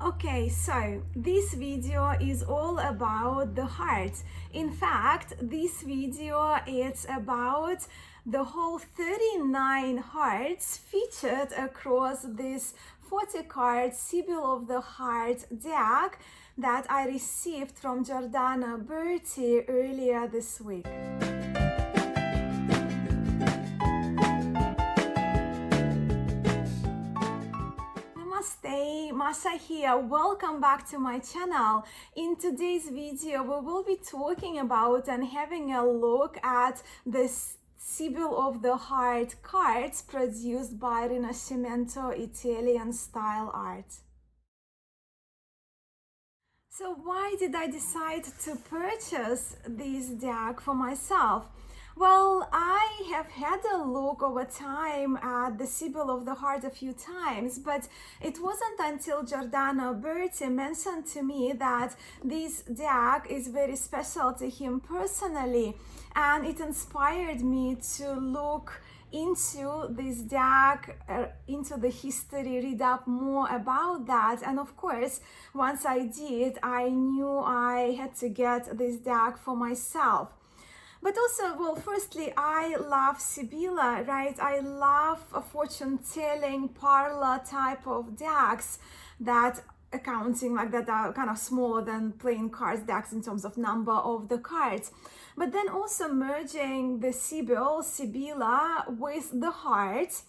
Okay, so this video is all about the heart. In fact, this video is about the whole 39 hearts featured across this 40 card Sibyl of the Heart deck that I received from Jordana Bertie earlier this week. Namaste, Masha here. Welcome back to my channel. In today's video, we will be talking about and having a look at the Sibyl of the Heart cards produced by Rinasciemento Italian style art. So why did I decide to purchase this deck for myself? Well, I have had a look over time at the Sybil of the Heart a few times, but it wasn't until Jordana Bertie mentioned to me that this deck is very special to him personally, and it inspired me to look into this deck, into the history, read up more about that. And of course, once I did, I knew I had to get this deck for myself. But also, well, firstly, I love Sibyl, right? I love a fortune-telling parlor type of decks that accounting like that are kind of smaller than playing cards decks in terms of number of the cards. But then also merging the Sibyl with the heart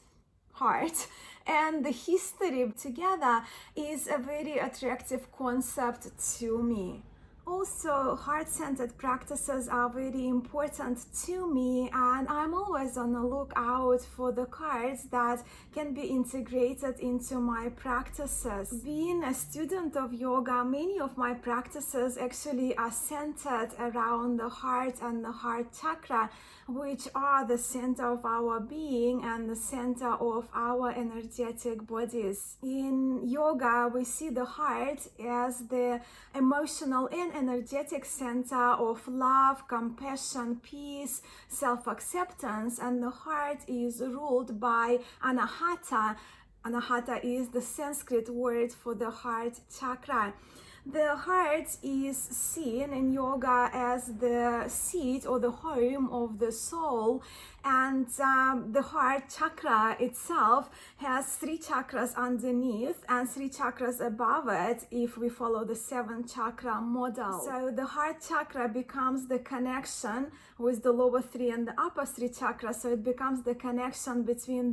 and the history together is a very attractive concept to me. Also, heart-centered practices are very important to me, and I'm always on the lookout for the cards that can be integrated into my practices. Being a student of yoga, many of my practices actually are centered around the heart and the heart chakra, which are the center of our being and the center of our energetic bodies. In yoga, we see the heart as the emotional and energetic center of love, compassion, peace, self-acceptance, and the heart is ruled by Anahata. Anahata is the Sanskrit word for the heart chakra. The heart is seen in yoga as the seat or the home of the soul, and the heart chakra itself has 3 chakras underneath and 3 chakras above it if we follow the 7 chakra model. So the heart chakra becomes the connection with the lower 3 and the upper 3 chakras, so it becomes the connection between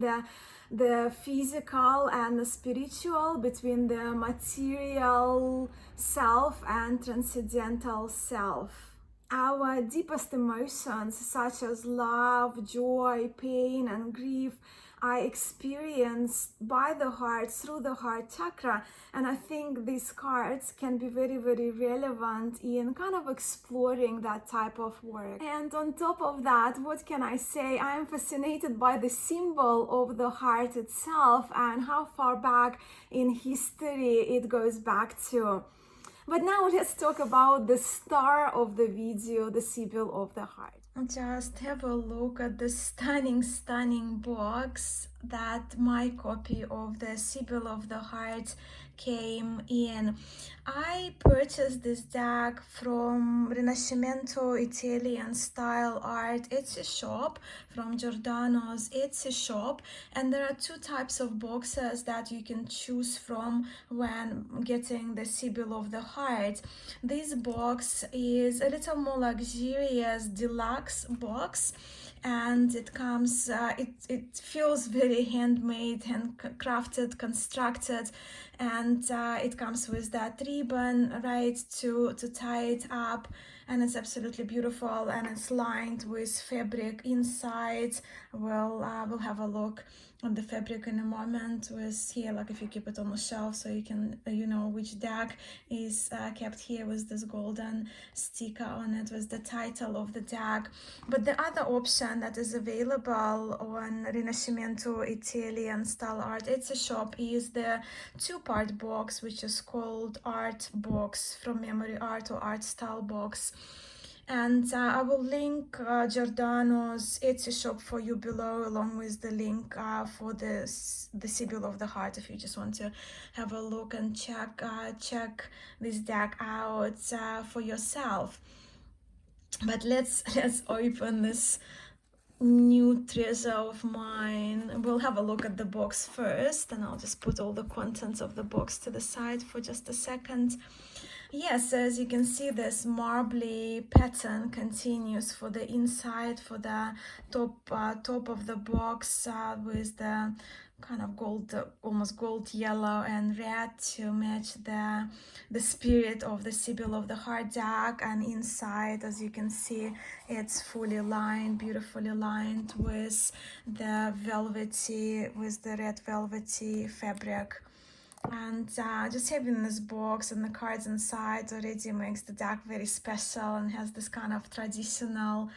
the physical and the spiritual, between the material self and transcendental self. Our deepest emotions, such as love, joy, pain, and grief, are experienced by the heart through the heart chakra, and I think these cards can be very, very relevant in kind of exploring that type of work. And on top of that, what can I say? I am fascinated by the symbol of the heart itself and how far back in history it goes back to. But now let's talk about the star of the video, the Sibyl of the Heart. Just have a look at the stunning box that my copy of the Sibyl of the Heart came in. I purchased this deck from Rinasciemento Italian style art Etsy shop, from Giordano's Etsy shop, and there are 2 types of boxes that you can choose from when getting the Sibyl of the Heart. This box is a little more luxurious deluxe box, and it comes it feels very handmade, handcrafted, constructed, and it comes with that ribbon, right, to tie it up, and it's absolutely beautiful, and it's lined with fabric inside. We'll have a look on the fabric in a moment. With here, like if you keep it on the shelf, so you can you know which deck is kept here with this golden sticker on it with the title of the deck. But the other option that is available on Rinascimento Italian style art Etsy shop is the 2-part box, which is called Art Box, from Memory Art or Art Style Box. And I will link Giordano's Etsy shop for you below, along with the link for the Sibyl of the Heart, if you just want to have a look and check this deck out for yourself. But let's open this new treasure of mine. We'll have a look at the box first, and I'll just put all the contents of the box to the side for just a second. Yes, as you can see, this marbly pattern continues for the inside, for the top of the box, with the kind of gold, almost gold yellow and red to match the spirit of the Sibyl of the Heart deck. And inside, as you can see, it's fully lined, beautifully lined with the red velvety fabric. And just having this box and the cards inside already makes the deck very special and has this kind of traditional,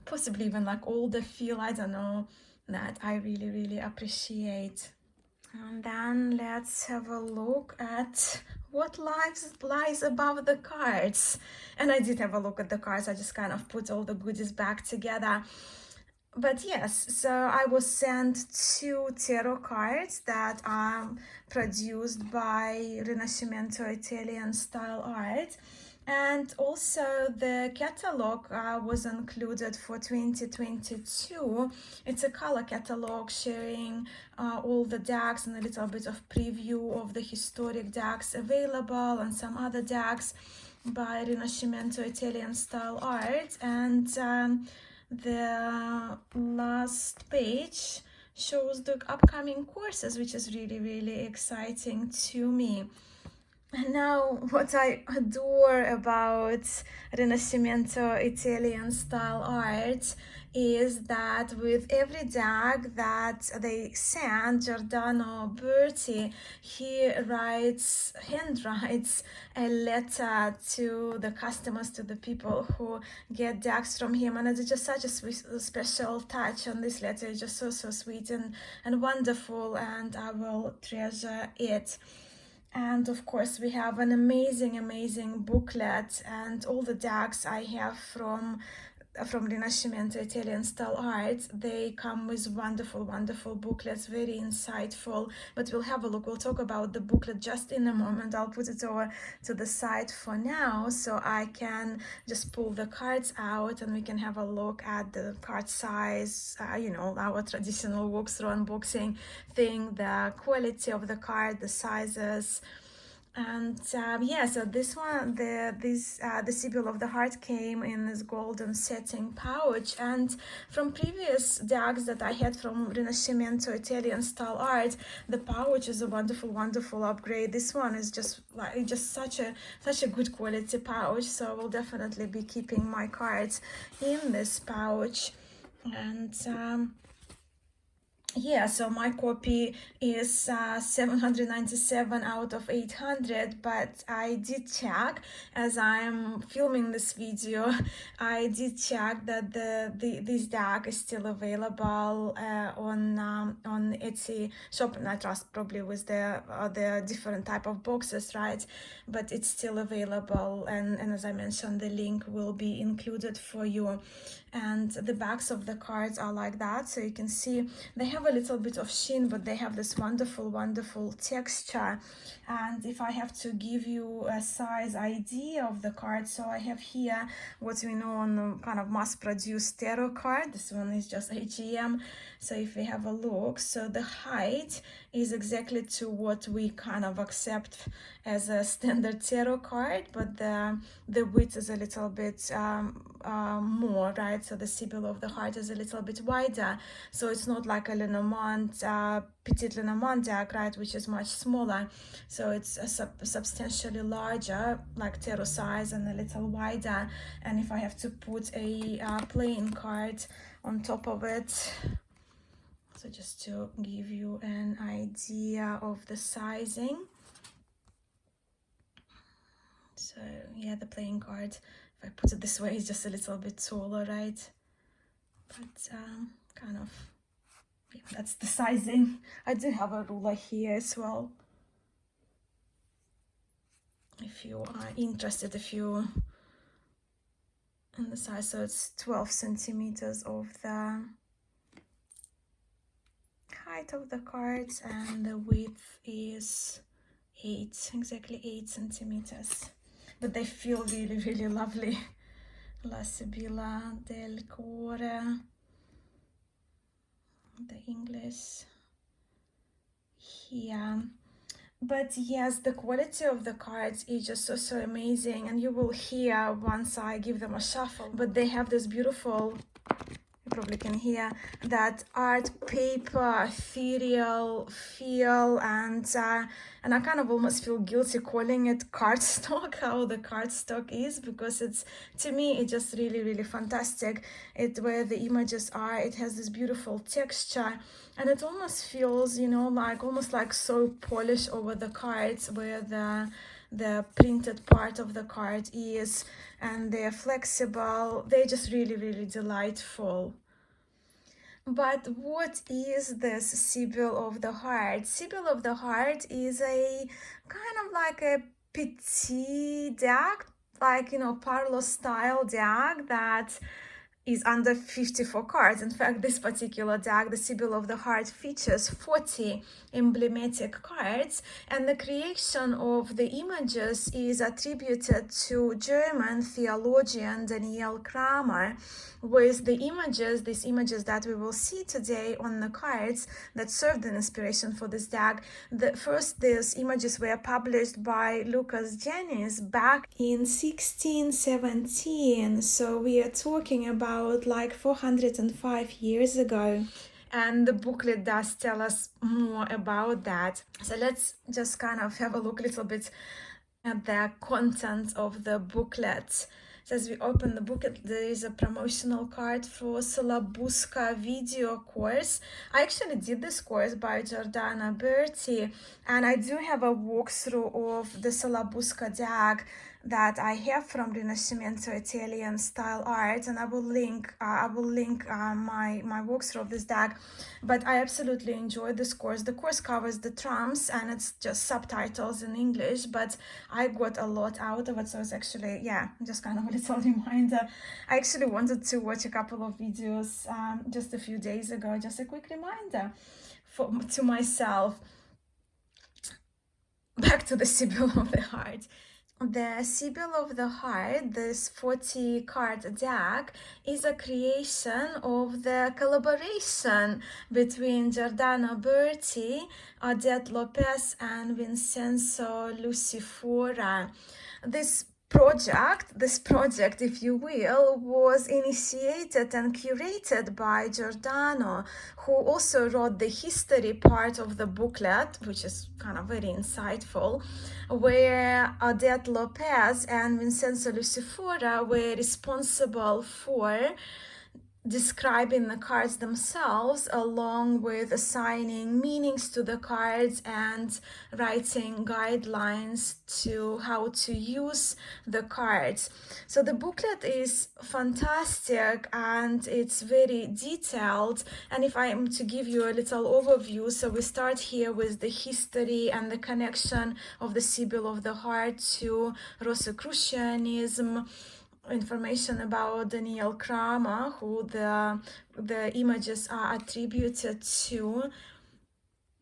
possibly even like older feel, I don't know, that I really, really appreciate. And then let's have a look at what lies above the cards. And I did have a look at the cards, I just kind of put all the goodies back together. But yes, so I was sent 2 tarot cards that are produced by Rinasciemento Italian style art. And also the catalog was included for 2022. It's a color catalog sharing all the decks and a little bit of preview of the historic decks available and some other decks by Rinasciemento Italian style art. And the last page shows the upcoming courses, which is really, really exciting to me. And now, what I adore about Rinascimento Italian style art is that with every deck that they send, Giordano Berti, he handwrites a letter to the customers, to the people who get decks from him. And it's just such a special touch. And this letter is just so sweet and wonderful, and I will treasure it. And of course, we have an amazing booklet, and all the decks I have from Rinascimento Italian style art, they come with wonderful booklets, very insightful. But we'll have a look, we'll talk about the booklet just in a moment. I'll put it over to the side for now so I can just pull the cards out and we can have a look at the card size, our traditional walkthrough unboxing thing, the quality of the card, the sizes. And so this one, the Sibyl of the Heart came in this golden satin pouch. And from previous decks that I had from Rinascimento Italian style art, the pouch is a wonderful upgrade. This one is just such a good quality pouch, so I will definitely be keeping my cards in this pouch. And so my copy is 797 out of 800, but I did check as I'm filming this video. I did check that this deck is still available on Etsy shop, and I trust probably with the different type of boxes, right? But it's still available, and as I mentioned, the link will be included for you. And the backs of the cards are like that, so you can see they have a little bit of sheen, but they have this wonderful texture. And if I have to give you a size idea of the card, so I have here what we know on the kind of mass-produced tarot card. This one is just HEM. So if we have a look, so the height is exactly to what we kind of accept as a standard tarot card, but the width is a little bit more, right? So the Sibyl of the Heart is a little bit wider, so it's not like a Lenormand, Petite Lenormand deck, right, which is much smaller. So it's a substantially larger, like tarot size, and a little wider. And if I have to put a playing card on top of it, so just to give you an idea of the sizing. So yeah, the playing card, if I put it this way, is just a little bit taller, right? But kind of, yeah, that's the sizing. I do have a ruler here as well, if you are interested, if you and the size, so it's 12 centimeters of the height of the cards, and the width is exactly 8 centimeters. But they feel really, really lovely. La Sibilla del Cuore, the English here. But yes, the quality of the cards is just so amazing, and you will hear once I give them a shuffle. But they have this beautiful, you probably can hear that art paper ethereal feel, and I kind of almost feel guilty calling it cardstock, how the cardstock is, because it's, to me, it's just really, really fantastic. It, where the images are, it has this beautiful texture, and it almost feels, you know, like almost like so polish over the cards, where the printed part of the card is, and they're flexible. They're just really, really delightful. But what is this Sibyl of the Heart? Sibyl of the Heart is a kind of like a petit deck, like, you know, parlor style deck that is under 54 cards. In fact, this particular deck, the Sibyl of the Heart, features 40 emblematic cards, and the creation of the images is attributed to German theologian Daniel Kramer, with the images, these images that we will see today on the cards that served an inspiration for this deck. These images were published by Lucas Jennings back in 1617, so we are talking about like 405 years ago. And the booklet does tell us more about that. So let's just kind of have a look a little bit at the content of the booklet. So as we open the booklet, there is a promotional card for Syllabusca video course. I actually did this course by Giordana Berti, and I do have a walkthrough of the Syllabusca deck that I have from Rinasciemento Italian style art, and I will link my walkthrough of this deck. But I absolutely enjoyed this course. The course covers the trumps, and it's just subtitles in English, but I got a lot out of it, so it's actually, yeah, just kind of a little reminder. I actually wanted to watch a couple of videos just a few days ago, just a quick reminder to myself. Back to the Sibyl of the Heart. The Sibyl of the Heart, this 40 card deck, is a creation of the collaboration between Giordano Berti, Odette Lopez, and Vincenzo Lucifora. This project, if you will, was initiated and curated by Giordano, who also wrote the history part of the booklet, which is kind of very insightful, where Odette Lopez and Vincenzo Lucifora were responsible for describing the cards themselves, along with assigning meanings to the cards and writing guidelines to how to use the cards. So the booklet is fantastic and it's very detailed. And if I am to give you a little overview, so we start here with the history and the connection of the Sibyl of the Heart to Rosicrucianism, information about Daniel Kramer, who the images are attributed to,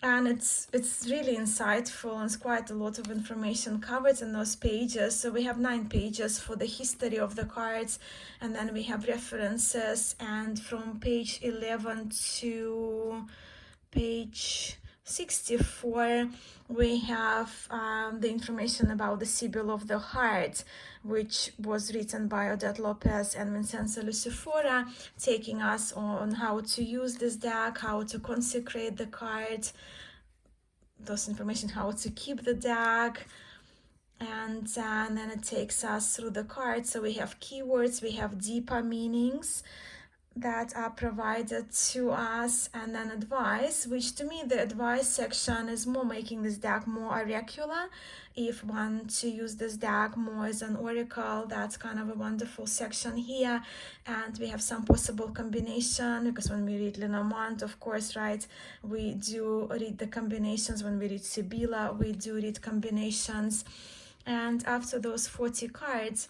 and it's really insightful, and it's quite a lot of information covered in those pages. So we have 9 pages for the history of the cards, and then we have references, and from page 11 to page 64 we have the information about the Sibyl of the Heart, which was written by Odette Lopez and Vincenzo Lucifora, taking us on how to use this deck, how to consecrate the card, those information, how to keep the deck, and then it takes us through the cards. So we have keywords, we have deeper meanings that are provided to us, and then advice, which to me the advice section is more making this deck more oracular. If one to use this deck more as an oracle, that's kind of a wonderful section here. And we have some possible combination, because when we read Lenormand, of course, right, we do read the combinations. When we read Sibylla, we do read combinations. And after those 40 cards,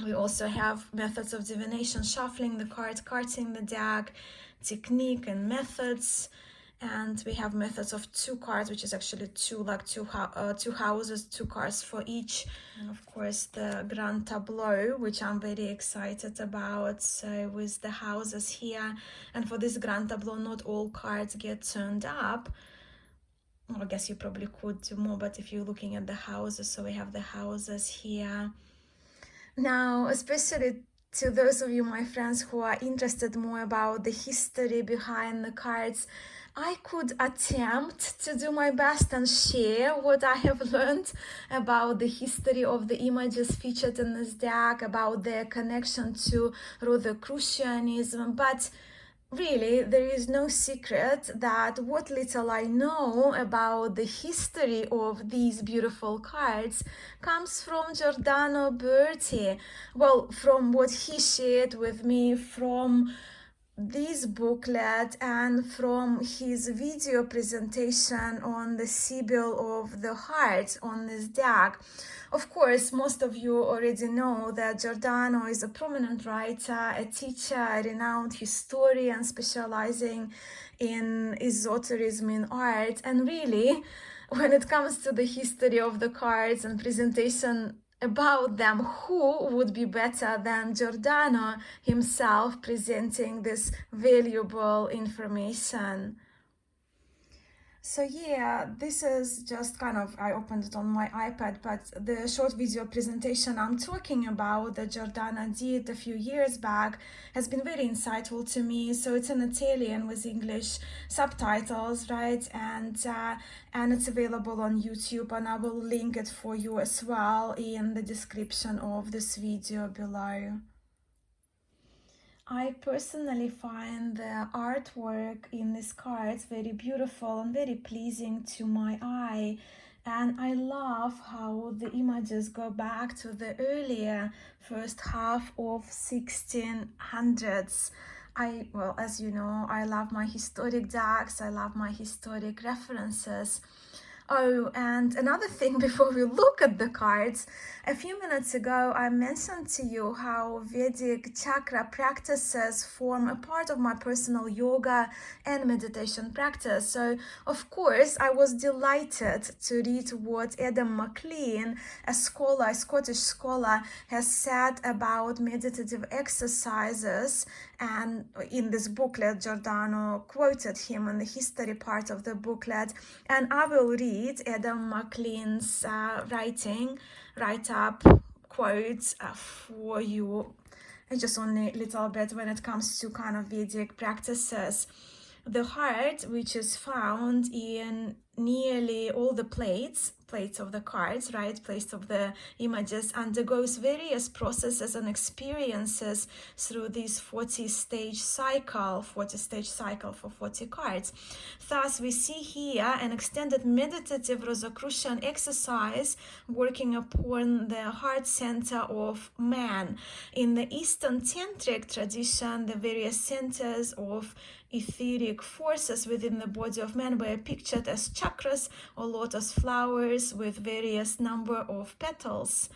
We also have methods of divination, shuffling the cards, carting the deck, technique and methods. And we have methods of 2 cards, which is actually two houses, 2 cards for each. And of course the grand tableau, which I'm very excited about. So with the houses here, and for this grand tableau, not all cards get turned up. Well, I guess you probably could do more, but if you're looking at the houses, so we have the houses here. Now, especially to those of you, my friends, who are interested more about the history behind the cards, I could attempt to do my best and share what I have learned about the history of the images featured in this deck, about their connection to Rosicrucianism, but really, there is no secret that what little I know about the history of these beautiful cards comes from Giordano Berti. Well, from what he shared with me, from this booklet, and from his video presentation on the Sibyl of the heart on this deck. Of course, most of you already know that Giordano is a prominent writer, a teacher, a renowned historian specializing in esotericism in art. And really, when it comes to the history of the cards and presentation about them, who would be better than Giordano himself presenting this valuable information? So yeah, this is just kind of, I opened it on my iPad, but the short video presentation I'm talking about that Giordano did a few years back has been very insightful to me. So it's in Italian with English subtitles, right? And it's available on YouTube, and I will link it for you as well in the description of this video below. I personally find the artwork in these cards very beautiful and very pleasing to my eye, and I love how the images go back to the earlier first half of 1600s. Well, as you know, I love my historic decks, I love my historic references. Oh, and another thing before we look at the cards, a few minutes ago I mentioned to you how Vedic chakra practices form a part of my personal yoga and meditation practice. So, of course, I was delighted to read what Adam McLean, a Scottish scholar, has said about meditative exercises. And in this booklet, Giordano quoted him in the history part of the booklet, and I will read Adam McLean's write-up quotes for you, and just only a little bit when it comes to kind of Vedic practices. The heart, which is found in nearly all the plates of the cards, right, plates of the images, undergoes various processes and experiences through this 40-stage cycle for 40 cards. Thus, we see here an extended meditative Rosicrucian exercise working upon the heart center of man. In the Eastern Tantric tradition, the various centers of etheric forces within the body of man were pictured as chakras or lotus flowers with various number of petals.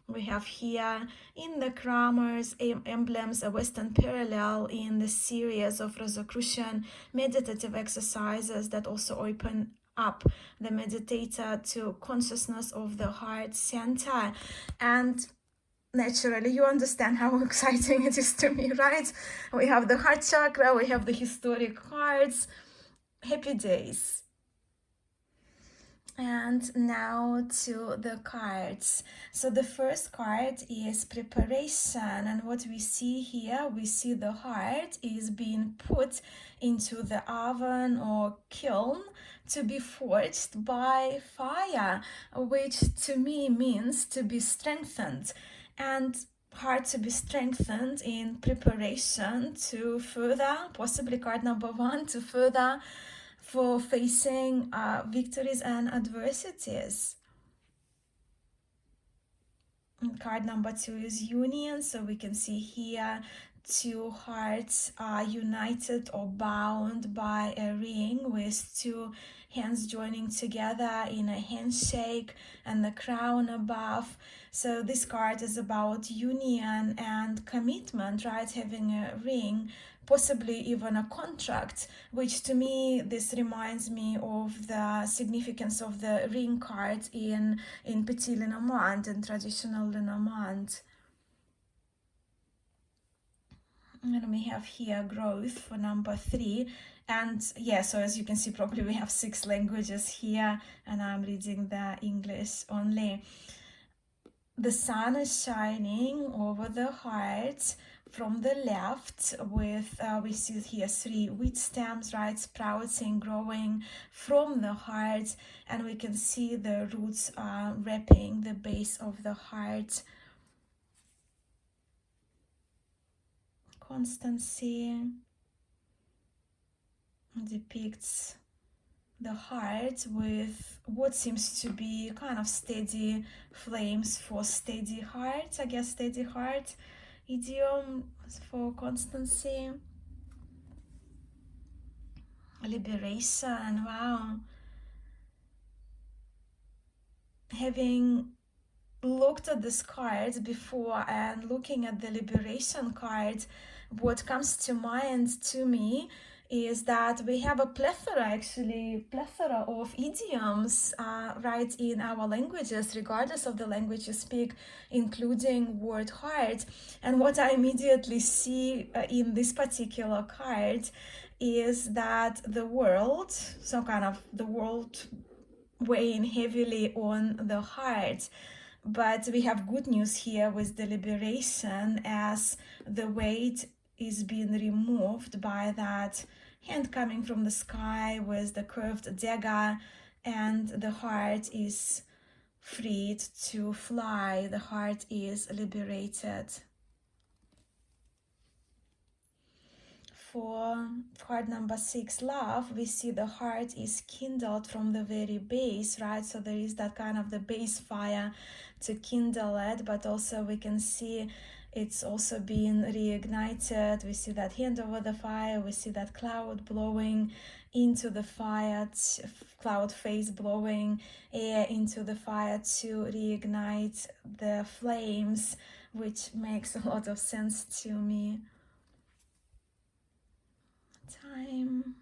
We have here in the Kramer's emblems a Western parallel in the series of Rosicrucian meditative exercises that also open up the meditator to consciousness of the heart center. And naturally, you understand how exciting it is to me, right? We have the heart chakra, we have the historic cards. Happy days. And now to the cards. So the first card is preparation, and what we see here, we see the heart is being put into the oven or kiln to be forged by fire, which to me means to be strengthened. And heart to be strengthened in preparation to further, possibly card number 1, to further for facing victories and adversities. And card number 2 is union, so we can see here two hearts are united or bound by a ring with two hands joining together in a handshake and the crown above. So this card is about union and commitment, right? Having a ring, possibly even a contract, which to me, this reminds me of the significance of the ring card in Petit Lenormand, in traditional Lenormand. And we have here growth for number 3. And yeah, so as you can see, probably we have 6 languages here, and I'm reading the English only. The sun is shining over the heart from the left with, we see here 3 wheat stems, right, sprouting, growing from the heart, and we can see the roots wrapping the base of the heart. Constancy depicts the heart with what seems to be kind of steady flames for steady heart. I guess steady heart idiom for constancy. Liberation, wow. Having looked at this card before and looking at the liberation card, what comes to mind to me is that we have a plethora of idioms right in our languages, regardless of the language you speak, including word heart. And what I immediately see in this particular card is that the world, weighing heavily on the heart. But we have good news here with the liberation, as the weight is being removed by that hand coming from the sky with the curved dagger, and the heart is freed to fly. The heart is liberated. For card number 6, love, we see the heart is kindled from the very base, right? So there is that kind of the base fire to kindle it, but also we can see it's also being reignited. We see that hand over the fire, we see that cloud blowing into the fire, cloud face blowing air into the fire to reignite the flames, which makes a lot of sense to me. Time,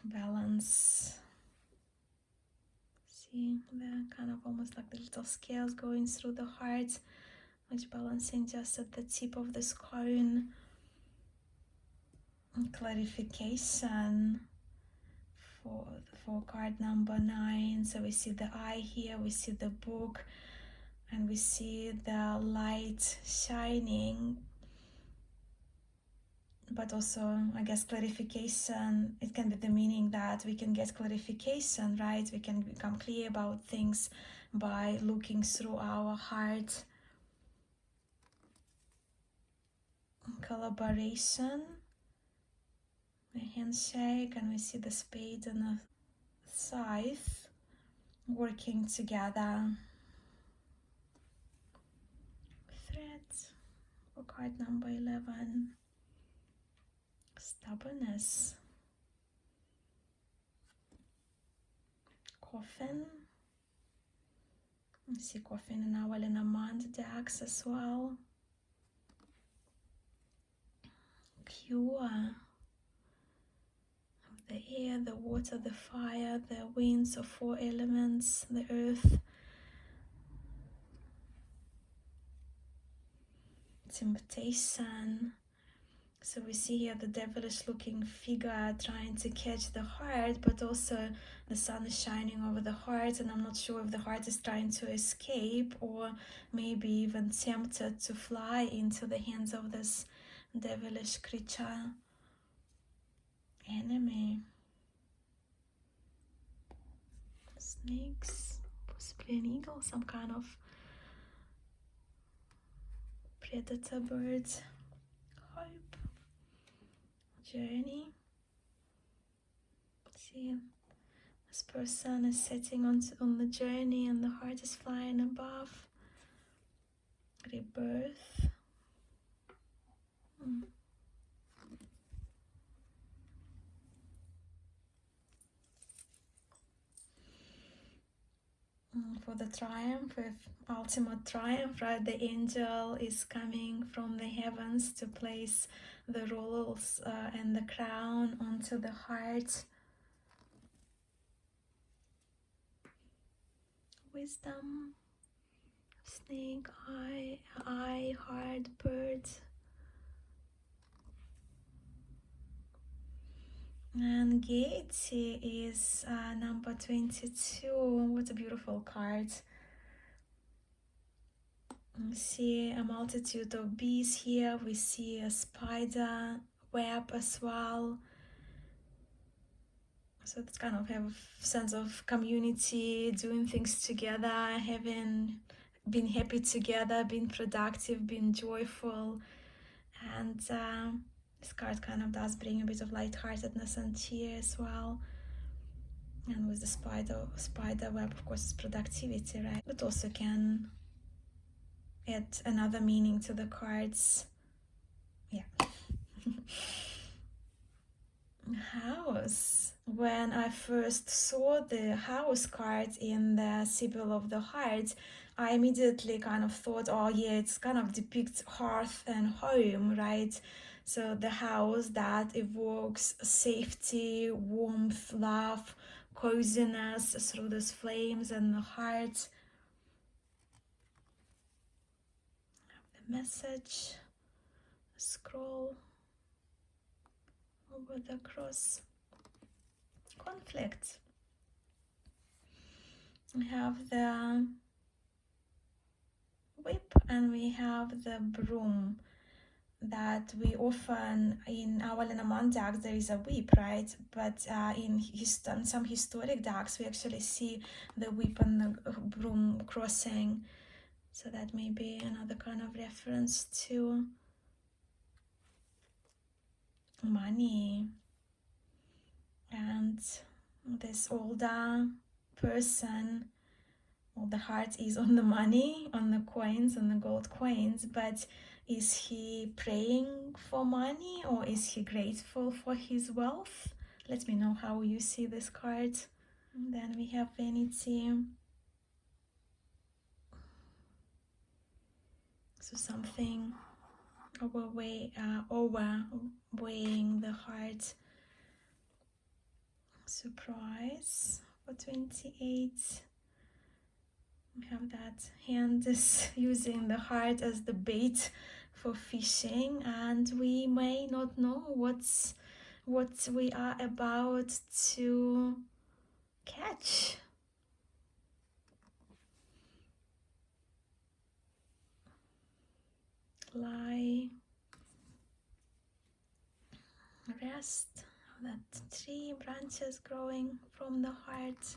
balance. See the kind of almost like the little scales going through the heart, which balancing just at the tip of this cone. And clarification for card number 9. So we see the eye here, we see the book, and we see the light shining. But also, I guess, clarification, it can be the meaning that we can get clarification, right? We can become clear about things by looking through our heart. Collaboration, a handshake, and we see the spade and a scythe working together. Thread for card number 11. Stubbornness. Coffin. We see coffin in our Lenormand decks as well. Pure. The air, the water, the fire, the winds of 4 elements, the earth. Temptation. So we see here the devilish looking figure trying to catch the heart, but also the sun is shining over the heart, and I'm not sure if the heart is trying to escape or maybe even tempted to fly into the hands of this devilish creature. Enemy. Snakes, possibly an eagle, some kind of predator bird. Hope. Journey. See, this person is sitting on the journey and the heart is flying above. rebirth. For the triumph, with ultimate triumph, right? The angel is coming from the heavens to place the royals and the crown onto the heart. Wisdom, snake, eye, heart, bird. And Gaiety is number 22. What a beautiful card. We see a multitude of bees here. We see a spider web as well. So it's kind of have a sense of community, doing things together, having been happy together, being productive, being joyful. And this card kind of does bring a bit of lightheartedness and cheer as well. And with the spider web, of course, is productivity, right? But also can add another meaning to the cards. Yeah. House. When I first saw the house card in the Sibyl of the Heart, I immediately kind of thought, oh yeah, it's kind of depicts hearth and home, right? So the house that evokes safety, warmth, love, coziness through those flames and the heart. The message, scroll over the cross. Conflict. We have the whip and we have the broom. That we often, in our Lenormand decks, there is a whip, right? But in some historic decks, we actually see the whip and the broom crossing. So that may be another kind of reference to money. And this older person, well, the heart is on the money, on the coins, on the gold coins, but is he praying for money or is he grateful for his wealth? Let me know how you see this card. And then we have vanity. So something overweighing the heart. Surprise for 28. We have that hand is using the heart as the bait for fishing, and we may not know what we are about to catch. Lie, rest, that tree branches growing from the heart.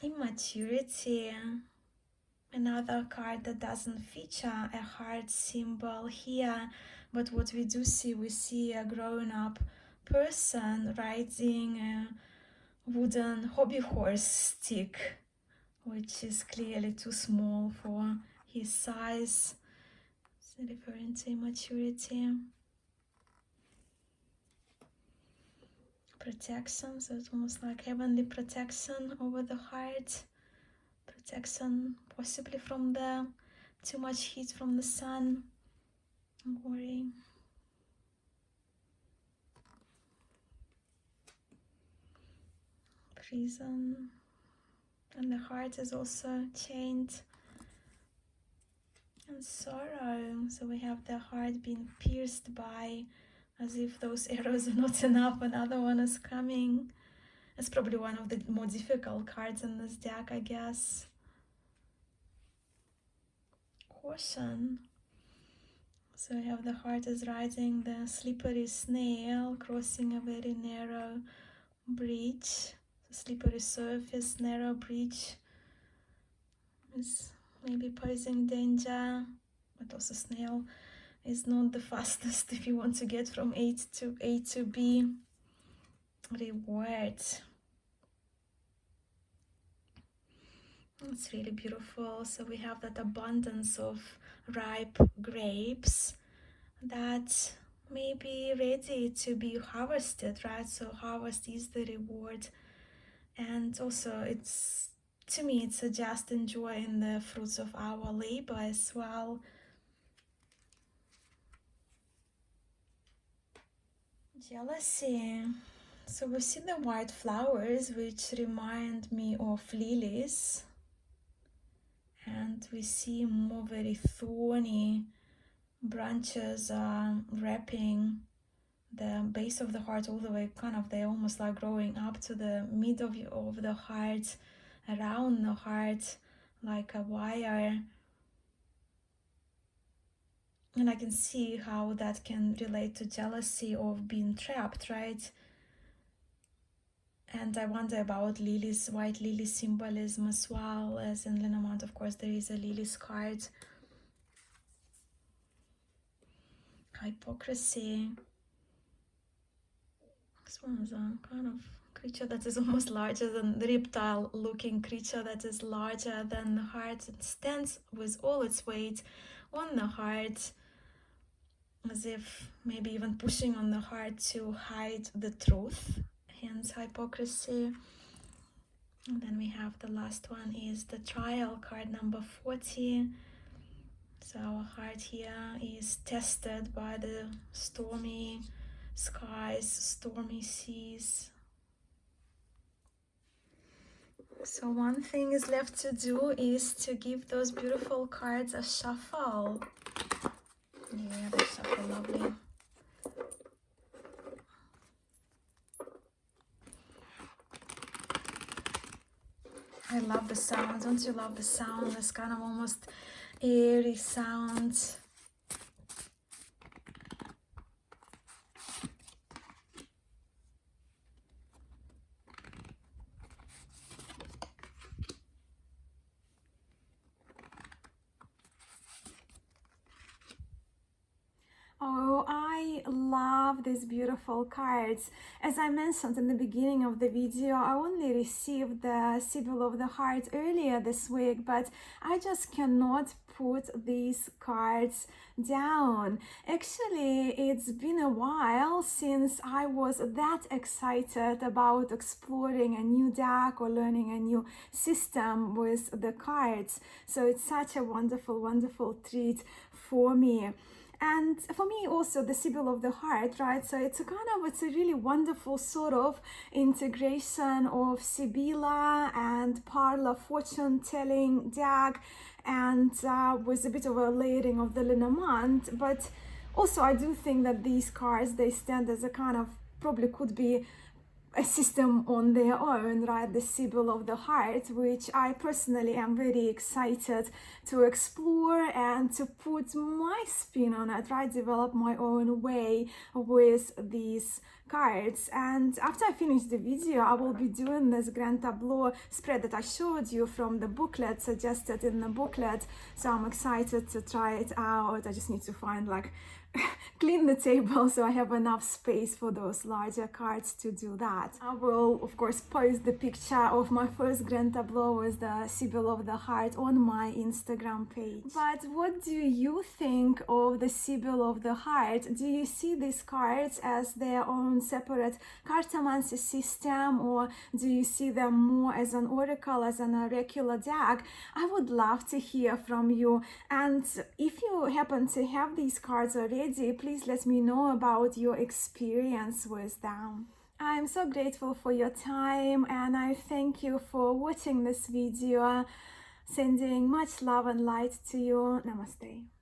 Immaturity, another card that doesn't feature a heart symbol here, but what we do see, we see a grown-up person riding a wooden hobby horse stick, which is clearly too small for his size. It's referring to immaturity. Protection, so it's almost like heavenly protection over the heart. Protection possibly from the too much heat from the sun. Don't worry. Prison. And the heart is also chained. And sorrow. So we have the heart being pierced by, as if those arrows are not enough, another one is coming. It's probably one of the more difficult cards in this deck, I guess. Caution. So we have the heart is riding the slippery snail, crossing a very narrow bridge. The slippery surface, narrow bridge is maybe posing danger, but also snail is not the fastest if you want to get from A to B. Reward. It's really beautiful. So we have that abundance of ripe grapes that may be ready to be harvested, right? So harvest is the reward. And also it's, to me, it's a just enjoying the fruits of our labor as well. Jealousy. So we see the white flowers, which remind me of lilies. And we see more very thorny branches wrapping the base of the heart all the way, kind of, they're almost like growing up to the mid of the heart, around the heart, like a wire. And I can see how that can relate to jealousy of being trapped, right? And I wonder about lilies, white lily symbolism as well. As in Rinasciemento, of course, there is a lilies card. Hypocrisy. This one is a kind of creature that is almost larger than the reptile-looking creature that is larger than the heart. It stands with all its weight on the heart, as if maybe even pushing on the heart to hide the truth, hence hypocrisy. And then we have the last one is the trial card, number 40. So our heart here is tested by the stormy skies, stormy seas. So one thing is left to do is to give those beautiful cards a shuffle. Yeah, they shuffle lovely. I love the sound. Don't you love the sound? This kind of almost airy sound. Oh, I love these beautiful cards. As I mentioned in the beginning of the video, I only received the Sibyl of the Heart earlier this week, but I just cannot put these cards down. Actually, it's been a while since I was that excited about exploring a new deck or learning a new system with the cards. So it's such a wonderful, wonderful treat for me. And for me also the Sybil of the Heart, right? So it's a really wonderful sort of integration of Sibyl and Parla fortune telling deck, and with a bit of a layering of the Rinasciemento. But also I do think that these cards, they stand as a kind of, probably could be a system on their own, right? The Sibyl of the Heart, which I personally am very excited to explore and to put my spin on it, right? Develop my own way with these cards. And after I finish the video, I will be doing this grand tableau spread that I showed you from the booklet, suggested in the booklet. So I'm excited to try it out. I just need to find clean the table so I have enough space for those larger cards to do that. I will of course post the picture of my first grand tableau with the Sybil of the Heart on my Instagram page. But what do you think of the Sybil of the Heart? Do you see these cards as their own separate cartomancy system, or do you see them more as an oracle, as an oracular deck? I would love to hear from you, and if you happen to have these cards already, please let me know about your experience with them. I'm so grateful for your time, and I thank you for watching this video. Sending much love and light to you. Namaste.